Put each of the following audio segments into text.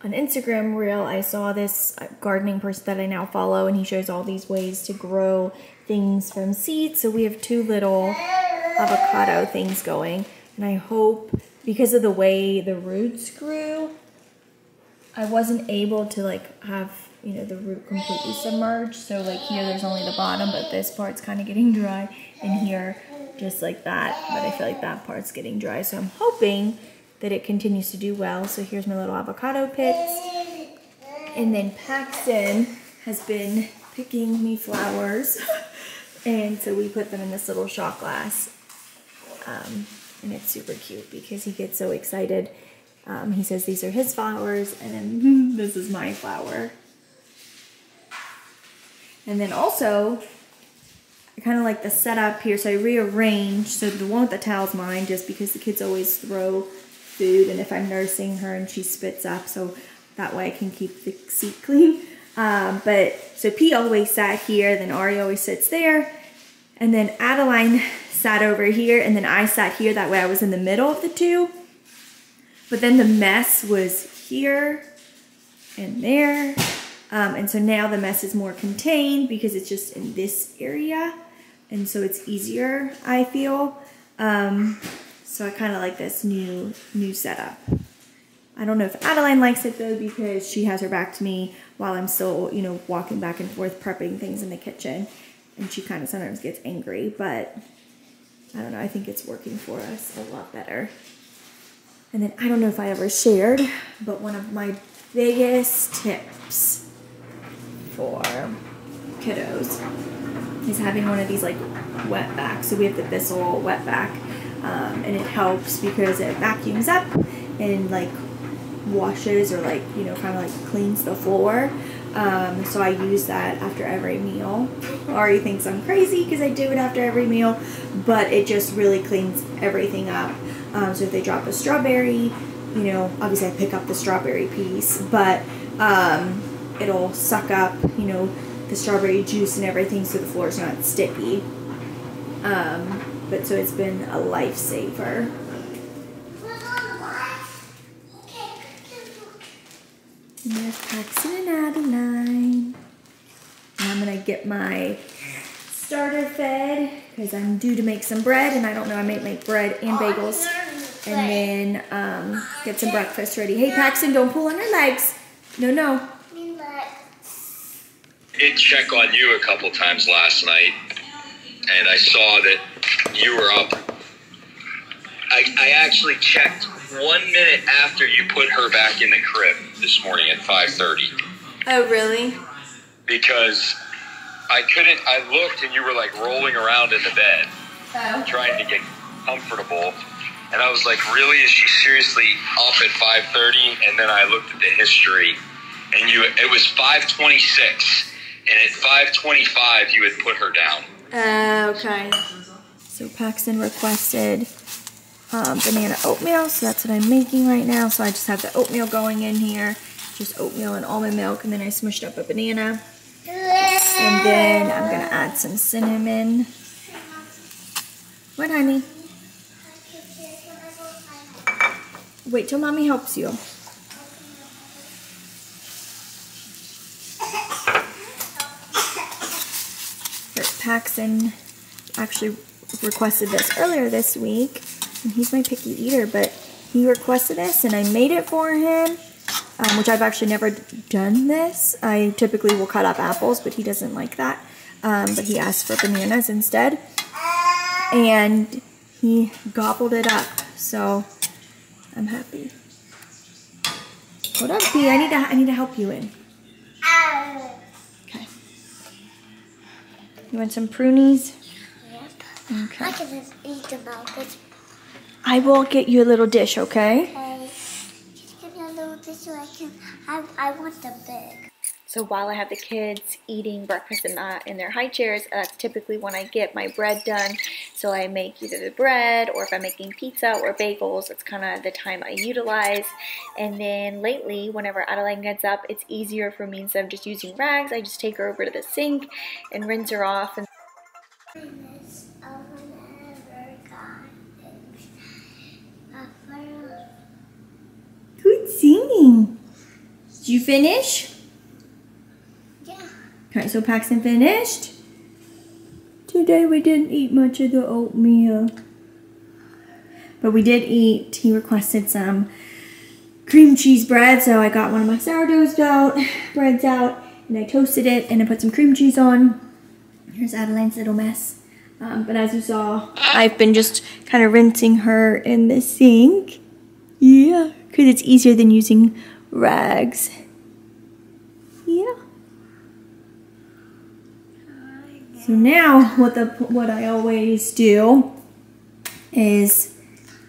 an Instagram reel, I saw this gardening person that I now follow, and he shows all these ways to grow things from seeds. So we have 2 little avocado things going, and I hope, because of the way the roots grew, I wasn't able to like have, you know, the root completely submerged. So like here there's only the bottom, but this part's kind of getting dry, and here just like that, but I feel like that part's getting dry. So I'm hoping that it continues to do well. So here's my little avocado pits. And then Paxton has been picking me flowers. And so we put them in this little shot glass. And it's super cute because he gets so excited. He says these are his flowers, and then this is my flower. And then also, I kind of like the setup here, so I rearranged. So the one with the towel's mine, just because the kids always throw food, and if I'm nursing her and she spits up, so that way I can keep the seat clean. But so P always sat here, then Ari always sits there, and then Adeline sat over here, and then I sat here. That way I was in the middle of the 2. But then the mess was here and there. And so now the mess is more contained because it's just in this area. And so it's easier, I feel. So I kind of like this new setup. I don't know if Adeline likes it though, because she has her back to me while I'm still, you know, walking back and forth prepping things in the kitchen. And she kind of sometimes gets angry, but I don't know, I think it's working for us a lot better. And then I don't know if I ever shared, but one of my biggest tips for kiddos is having one of these like wet backs. So we have the Bissell wet back, and it helps because it vacuums up and like washes, or like, you know, kind of like cleans the floor. So I use that after every meal. Ari thinks I'm crazy because I do it after every meal, but it just really cleans everything up. So if they drop a strawberry, you know, obviously I pick up the strawberry piece, but it'll suck up, you know, the strawberry juice and everything, so the floor's not sticky. But so it's been a lifesaver. And there's Paxton and Adeline. And I'm gonna get my starter fed because I'm due to make some bread, and I don't know, I might make bread and bagels, and then get some breakfast ready. Hey Paxton, don't pull on your legs. No. Did check on you a couple times last night, and I saw that you were up. I actually checked 1 minute after you put her back in the crib this morning at 5:30. Oh, really? Because I looked and you were like rolling around in the bed, trying to get comfortable. And I was like, really? Is she seriously up at 5:30? And then I looked at the history, and it was 5:26. And at 5:25, you had put her down. Okay. So Paxton requested banana oatmeal, so that's what I'm making right now. So I just have the oatmeal going in here, just oatmeal and almond milk, and then I smushed up a banana. And then I'm gonna add some cinnamon. What, honey? Wait till mommy helps you. Paxton actually requested this earlier this week, and he's my picky eater, but he requested this and I made it for him, which I've actually never done this. I typically will cut up apples, but he doesn't like that, but he asked for bananas instead, and he gobbled it up, so I'm happy. Hold up, P, I need to help you in. Okay. You want some pruneys? Yep. Okay. I can just eat them out. I will get you a little dish, okay? Okay. Just give me a little dish so I want them big. So while I have the kids eating breakfast in their high chairs, that's typically when I get my bread done. So I make either the bread, or if I'm making pizza or bagels, it's kind of the time I utilize. And then lately, whenever Adeline gets up, it's easier for me instead of just using rags. I just take her over to the sink and rinse her off. And who's singing? you finish? Yeah. Okay, so Paxton finished. Today we didn't eat much of the oatmeal. But we did eat, he requested some cream cheese bread, so I got one of my sourdough breads out, and I toasted it, and I put some cream cheese on. Here's Adeline's little mess. But as you saw, I've been just kind of rinsing her in the sink. Yeah, because it's easier than using rags. Yeah. So now, what I always do is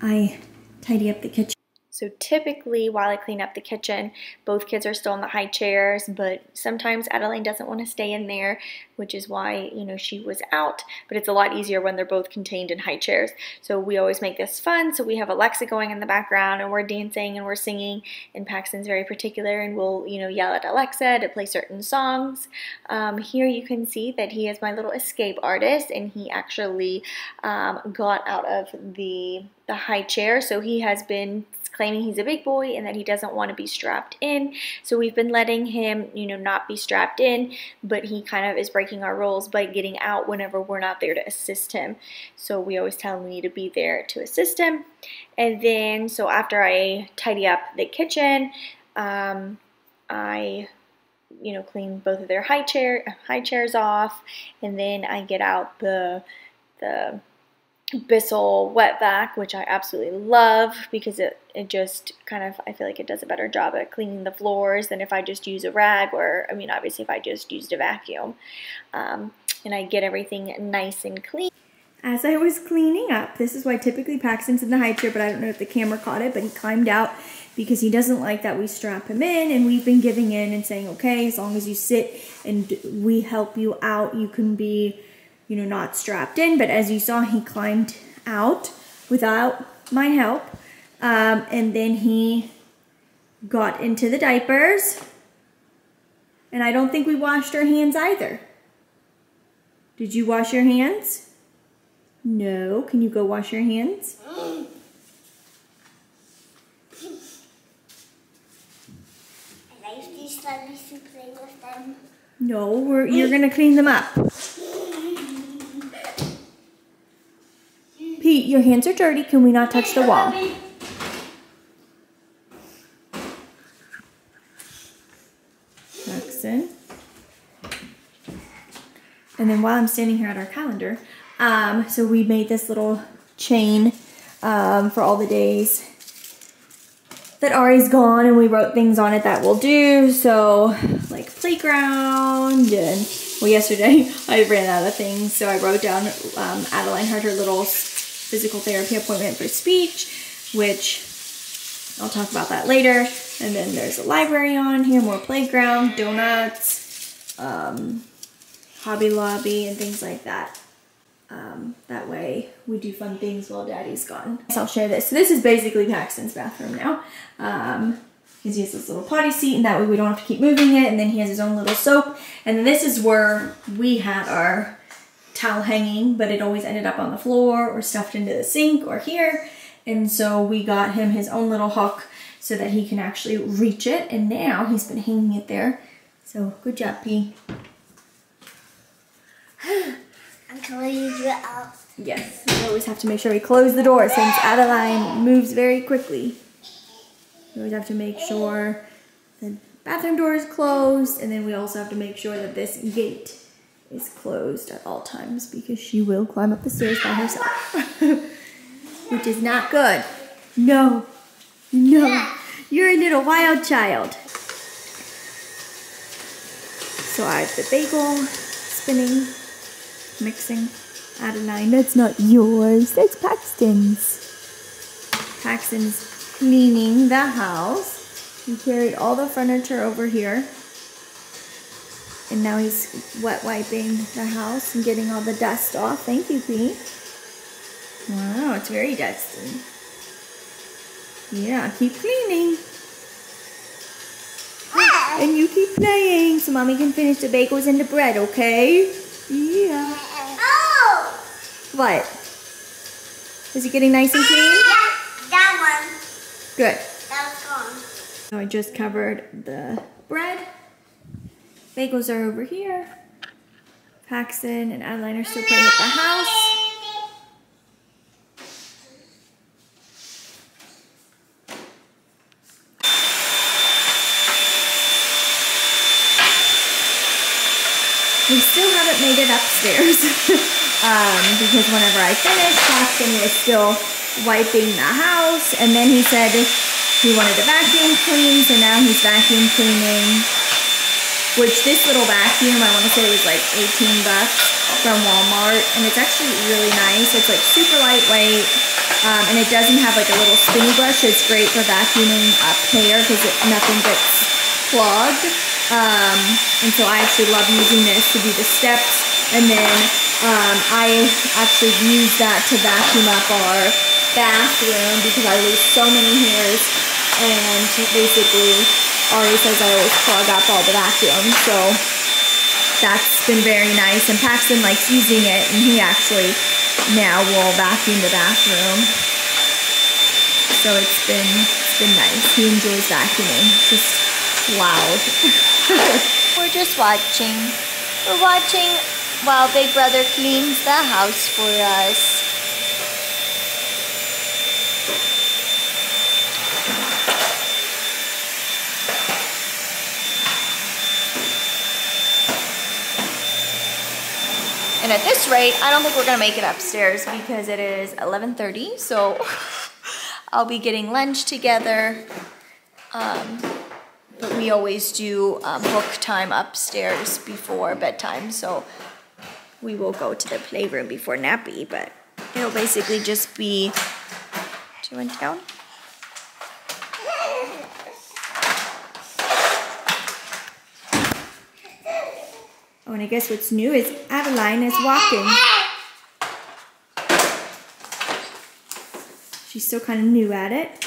I tidy up the kitchen. So typically while I clean up the kitchen, both kids are still in the high chairs, but sometimes Adeline doesn't want to stay in there, which is why, you know, she was out, but it's a lot easier when they're both contained in high chairs. So we always make this fun. So we have Alexa going in the background and we're dancing and we're singing, and Paxton's very particular and will, you know, yell at Alexa to play certain songs. Here you can see that he is my little escape artist, and he actually got out of the high chair. So he has been claiming he's a big boy and that he doesn't want to be strapped in. So we've been letting him, you know, not be strapped in, but he kind of is breaking our rules by getting out whenever we're not there to assist him. So we always tell him we need to be there to assist him. And then, so after I tidy up the kitchen, I, you know, clean both of their high chairs off, and then I get out the Bissell wet vac, which I absolutely love because it just kind of, I feel like it does a better job at cleaning the floors than if I just use a rag, or, I mean, obviously if I just used a vacuum. And I get everything nice and clean. As I was cleaning up, this is why typically Paxton's in the high chair, but I don't know if the camera caught it, but he climbed out because he doesn't like that we strap him in, and we've been giving in and saying, okay, as long as you sit and we help you out, you can be, you know, not strapped in. But as you saw, he climbed out without my help. And then he got into the diapers. And I don't think we washed our hands either. Did you wash your hands? No. Can you go wash your hands? And I used these sluggies to play with them. No, you're going to clean them up. Pete, your hands are dirty. Can we not touch the wall? Paxton. And then while I'm standing here at our calendar, so we made this little chain for all the days that Ari's gone, and we wrote things on it that we'll do. So like playground, and well, yesterday I ran out of things, so I wrote down Adeline had her little physical therapy appointment for speech, which I'll talk about that later. And then there's a library on here, more playground, donuts, Hobby Lobby, and things like that. That way we do fun things while Daddy's gone. So I'll share this. So this is basically Paxton's bathroom now. Because he has this little potty seat, and that way we don't have to keep moving it. And then he has his own little soap. And then this is where we had our towel hanging, but it always ended up on the floor or stuffed into the sink or here. And so we got him his own little hook so that he can actually reach it. And now he's been hanging it there. So good job, P. Until you do it out. Yes, we always have to make sure we close the door since Adeline moves very quickly. We always have to make sure the bathroom door is closed, and then we also have to make sure that this gate is closed at all times because she will climb up the stairs by herself, which is not good. No, no, you're a little wild child. So I have the bagel spinning, mixing. Adeline, that's not yours, that's Paxton's. Paxton's cleaning the house. He carried all the furniture over here. And now he's wet wiping the house and getting all the dust off. Thank you, Pete. Wow, it's very dusty. Yeah, keep cleaning. And you keep playing so Mommy can finish the bagels and the bread, okay? Yeah. Oh! What? Is it getting nice and clean? Yeah, that one. Good. That was gone. So I just covered the bread. Bagels are over here. Paxton and Adeline are still playing at the house. We still haven't made it upstairs because whenever I finished, Paxton was still wiping the house, and then he said he wanted to vacuum clean, so now he's vacuum cleaning, which this little vacuum, I want to say was like 18 bucks from Walmart, and it's actually really nice. It's like super lightweight, and it doesn't have like a little spinny brush, so it's great for vacuuming up hair because nothing gets clogged. And so I actually love using this to do the steps, and then I actually use that to vacuum up our bathroom because I lose so many hairs, and basically Ari says I always clog up all the vacuum, so that's been very nice, and Paxton likes using it, and he actually now will vacuum the bathroom, so it's been nice. He enjoys vacuuming. It's just loud. We're just watching. We're watching while Big Brother cleans the house for us. And at this rate, I don't think we're gonna make it upstairs because it is 11:30, so I'll be getting lunch together. But we always do book time upstairs before bedtime, so we will go to the playroom before nappy, but it'll basically just be... Do you want down? Oh, and I guess what's new is Adeline is walking. She's still kind of new at it.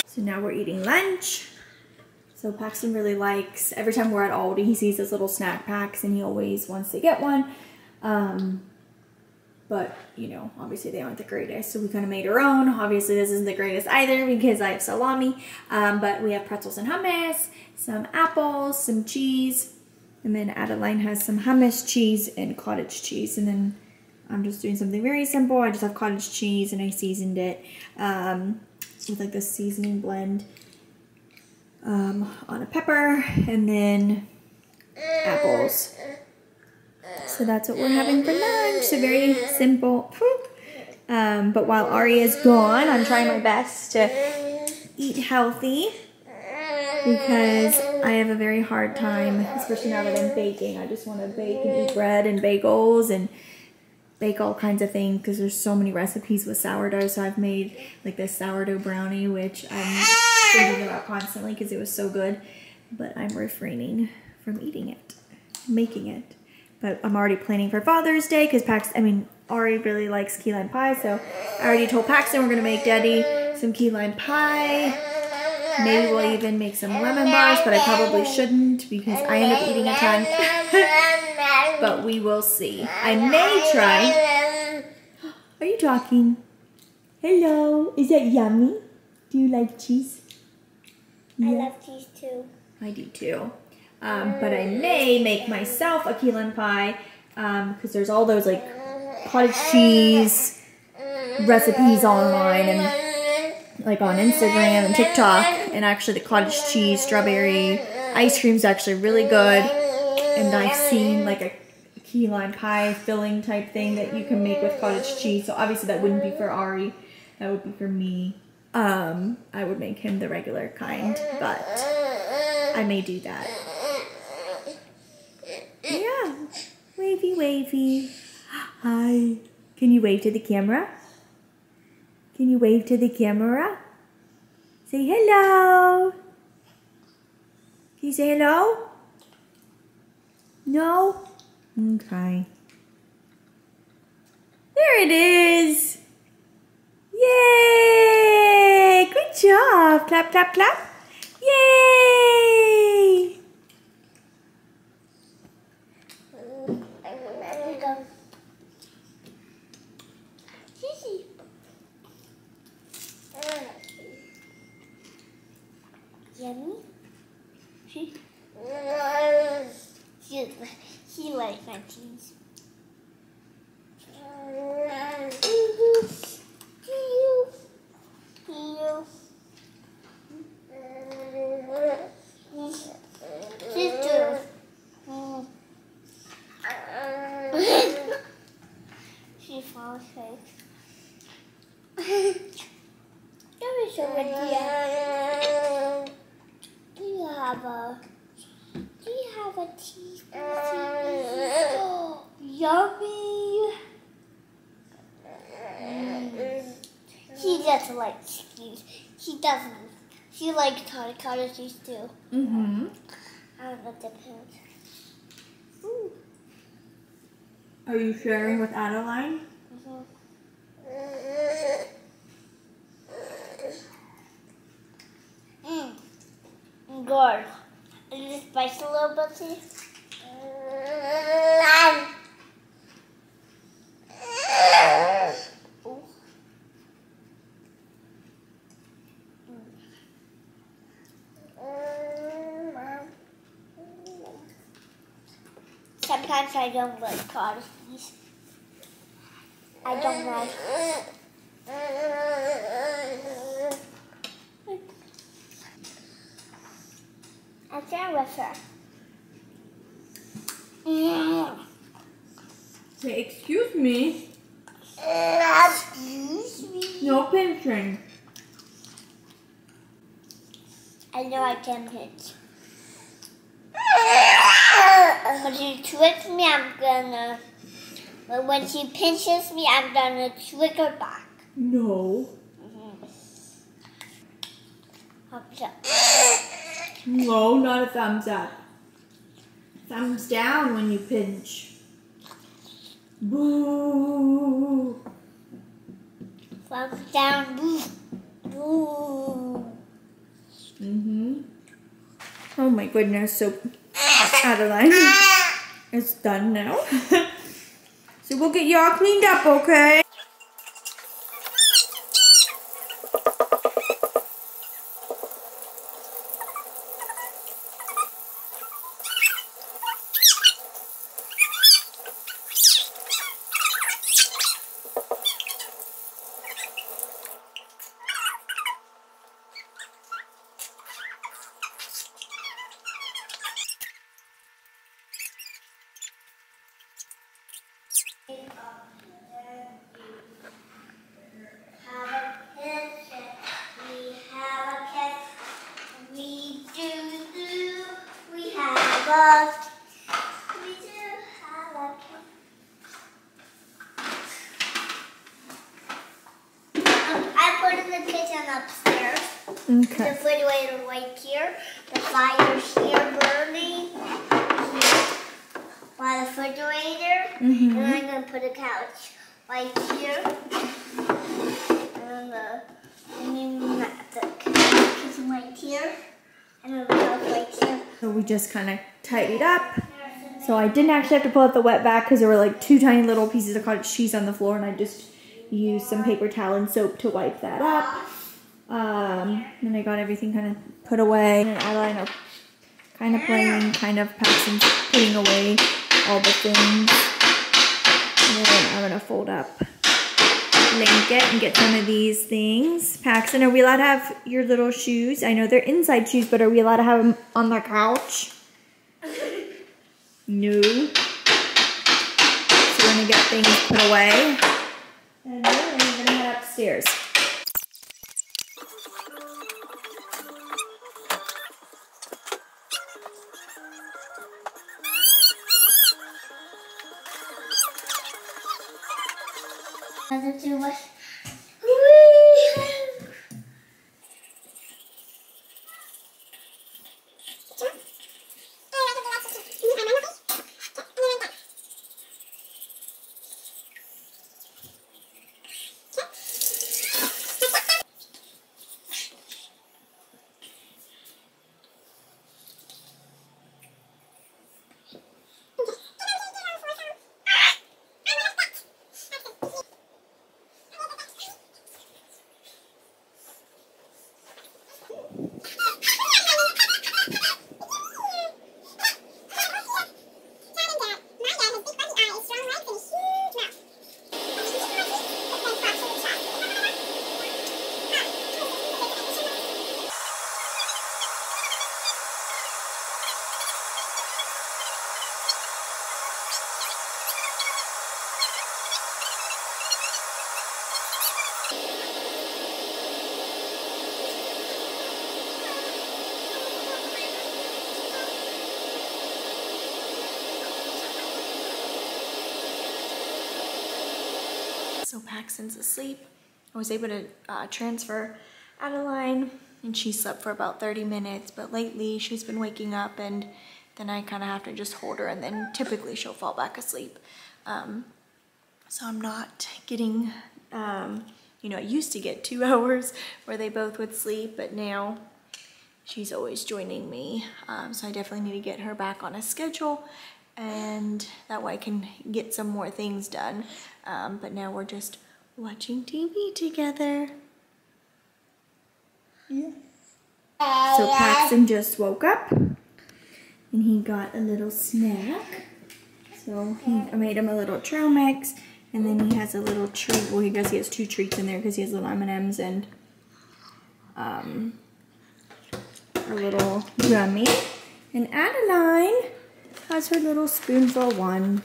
So now we're eating lunch. So Paxton really likes, every time we're at Aldi, he sees those little snack packs and he always wants to get one. But, you know, obviously they aren't the greatest, so we kind of made our own. Obviously this isn't the greatest either because I have salami, but we have pretzels and hummus, some apples, some cheese, and then Adeline has some hummus, cheese, and cottage cheese. And then I'm just doing something very simple. I just have cottage cheese and I seasoned it with like this seasoning blend on a pepper, and then apples. So that's what we're having for lunch. So very simple. But while Ari is gone, I'm trying my best to eat healthy because I have a very hard time, especially now that I'm baking. I just want to bake and eat bread and bagels and bake all kinds of things because there's so many recipes with sourdough. So I've made like this sourdough brownie, which I'm thinking about constantly because it was so good, but I'm refraining from eating it, making it. But I'm already planning for Father's Day because Ari really likes key lime pie, so I already told Paxton we're gonna make Daddy some key lime pie. Maybe we'll even make some lemon bars, but I probably shouldn't because I end up eating a ton. But we will see. I may try. Are you talking? Hello. Is that yummy? Do you like cheese? I love cheese too. I do too. But I may make myself a key lime pie because there's all those like cottage cheese recipes online and like on Instagram and TikTok, and actually the cottage cheese strawberry ice cream is actually really good, and I've seen like a key lime pie filling type thing that you can make with cottage cheese. So obviously that wouldn't be for Ari, that would be for me. I would make him the regular kind, but I may do that. Yeah, wavy, wavy. Hi. Can you wave to the camera? Can you wave to the camera? Say hello. Can you say hello? No? Okay. There it is. Yay! Good job. Clap, clap, clap. Yay! Yummy. She likes my cheese. Sister. She falls asleep. That was so good. Do you have a teaspoon? Oh, yummy. She doesn't like cheese. She doesn't. She likes cottage cheese too. Mm-hmm. I don't know, depends. Are you sharing with Adeline? Good. Is it spicy a little bit too? Sometimes I don't like cottage cheese. I don't like. I'm done with her. Say, excuse me. Excuse me. No pinching. I know I can pinch. When she tricks me, I'm gonna. But when she pinches me, I'm gonna trick her back. No. Thumbs up. No, not a thumbs up. Thumbs down when you pinch. Boo. Thumbs down. Boo. Boo. Mm-hmm. Oh my goodness, so Adeline, it's done now. So we'll get you all cleaned up, okay? Upstairs. Okay. The refrigerator right here. The fire's here burning here by the refrigerator. And I'm going to put a couch right here. And the kitchen right here. And the couch right here. So we just kind of tidied up. So I didn't actually have to pull out the wet back because there were like 2 tiny little pieces of cottage cheese on the floor, and I just used some paper towel and soap to wipe that up. Then I got everything kind of put away. And Adeline are kind of playing, kind of Paxton putting away all the things. And then I'm gonna fold up blanket and get some of these things. Paxton, are we allowed to have your little shoes? I know they're inside shoes, but are we allowed to have them on the couch? No. So we're gonna get things put away. And then we're gonna head upstairs. Another 2 was. So Paxton's asleep. I was able to transfer Adeline, and she slept for about 30 minutes, but lately she's been waking up, and then I kind of have to just hold her, and then typically she'll fall back asleep. So I'm not getting, you know, I used to get 2 hours where they both would sleep, but now she's always joining me. So I definitely need to get her back on a schedule, and that way I can get some more things done. But now we're just watching TV together. Yeah. So Paxton just woke up and he got a little snack. So I made him a little trail mix, and then he has a little treat. Well, he has 2 treats in there because he has little M&Ms and a little gummy. And Adeline has her little spoonful 1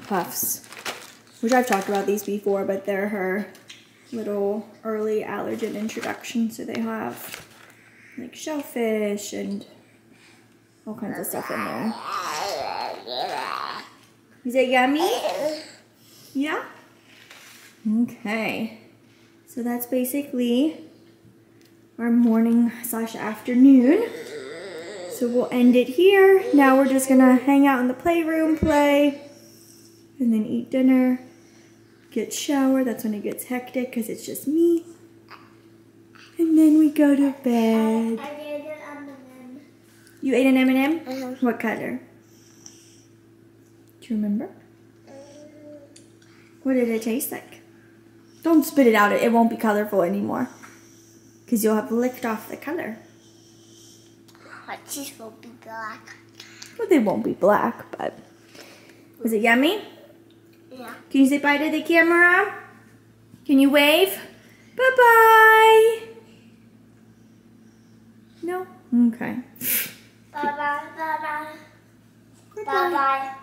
puffs, which I've talked about these before, but they're her little early allergen introduction. So they have like shellfish and all kinds of stuff in there. Is it yummy? Yeah? Okay. So that's basically our morning / afternoon. So we'll end it here. Now we're just gonna hang out in the playroom, play, and then eat dinner, get showered. That's when it gets hectic because it's just me. And then we go to bed. I ate an M&M. You ate an M&M? What color? Do you remember? What did it taste like? Don't spit it out. It won't be colorful anymore because you'll have licked off the color. My teeth will be black. Well, they won't be black, but was it yummy? Yeah. Can you say bye to the camera? Can you wave? Bye-bye. No? Okay. Bye-bye, bye-bye. Bye-bye. Bye-bye.